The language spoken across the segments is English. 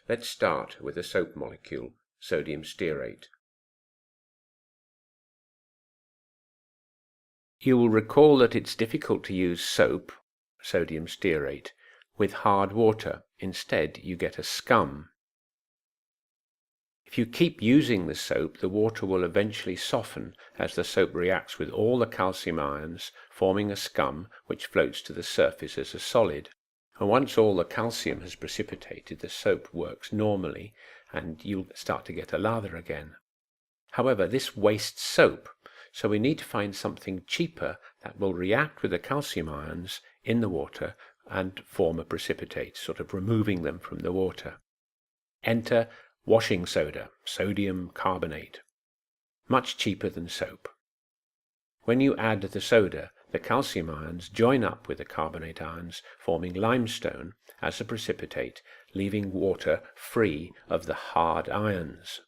Let's start with a soap molecule, sodium stearate. You will recall that it's difficult to use soap, sodium stearate, with hard water. Instead, you get a scum. If you keep using the soap, the water will eventually soften as the soap reacts with all the calcium ions, forming a scum which floats to the surface as a solid. And once all the calcium has precipitated, the soap works normally and you'll start to get a lather again. However, this wastes soap, so we need to find something cheaper that will react with the calcium ions in the water and form a precipitate, sort of removing them from the water. Enter washing soda, sodium carbonate, much cheaper than soap. When you add the soda, the calcium ions join up with the carbonate ions, forming limestone as a precipitate, leaving water free of the hard ions.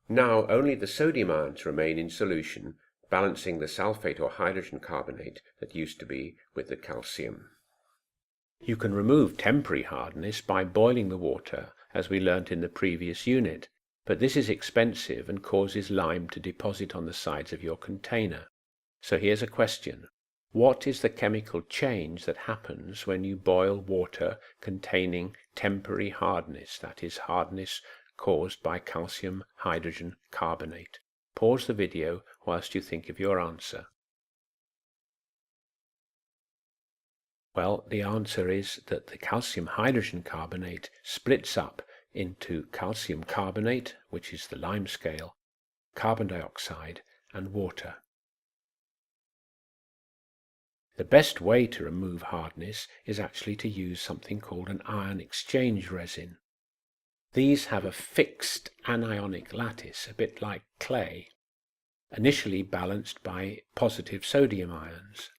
Now only the sodium ions remain in solution, balancing the sulfate or hydrogen carbonate that used to be with the calcium. You can remove temporary hardness by boiling the water, as we learnt in the previous unit, but this is expensive and causes lime to deposit on the sides of your container. So here's a question. What is the chemical change that happens when you boil water containing temporary hardness, that is, hardness caused by calcium hydrogen carbonate? Pause the video whilst you think of your answer. Well, the answer is that the calcium hydrogen carbonate splits up into calcium carbonate, which is the lime scale, carbon dioxide, and water. The best way to remove hardness is actually to use something called an ion exchange resin. These have a fixed anionic lattice, a bit like clay, initially balanced by positive sodium ions.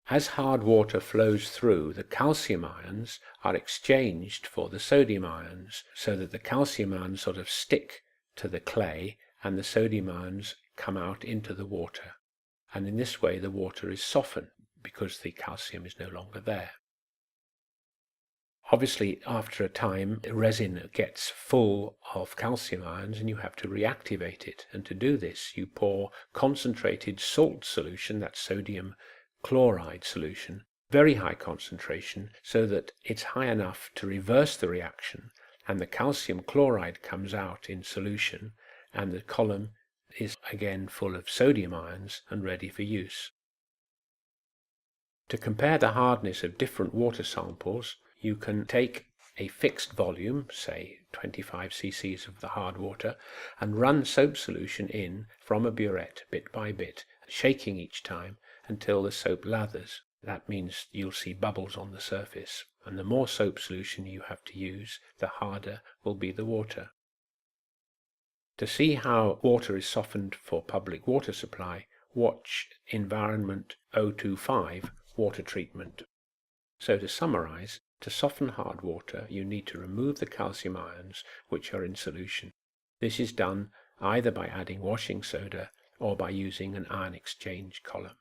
As hard water flows through, the calcium ions are exchanged for the sodium ions, so that the calcium ions sort of stick to the clay and the sodium ions come out into the water. And in this way the water is softened because the calcium is no longer there. Obviously, after a time, the resin gets full of calcium ions and you have to reactivate it. And to do this, you pour concentrated salt solution, that's sodium chloride solution, very high concentration, so that it's high enough to reverse the reaction, and the calcium chloride comes out in solution, and the column is again full of sodium ions and ready for use. To compare the hardness of different water samples, you can take a fixed volume, say 25 cc's of the hard water, and run soap solution in from a burette bit by bit, shaking each time until the soap lathers. That means you'll see bubbles on the surface, and the more soap solution you have to use, the harder will be the water. To see how water is softened for public water supply, watch Environment 025 water treatment. So to summarize, to soften hard water, you need to remove the calcium ions which are in solution. This is done either by adding washing soda or by using an ion exchange column.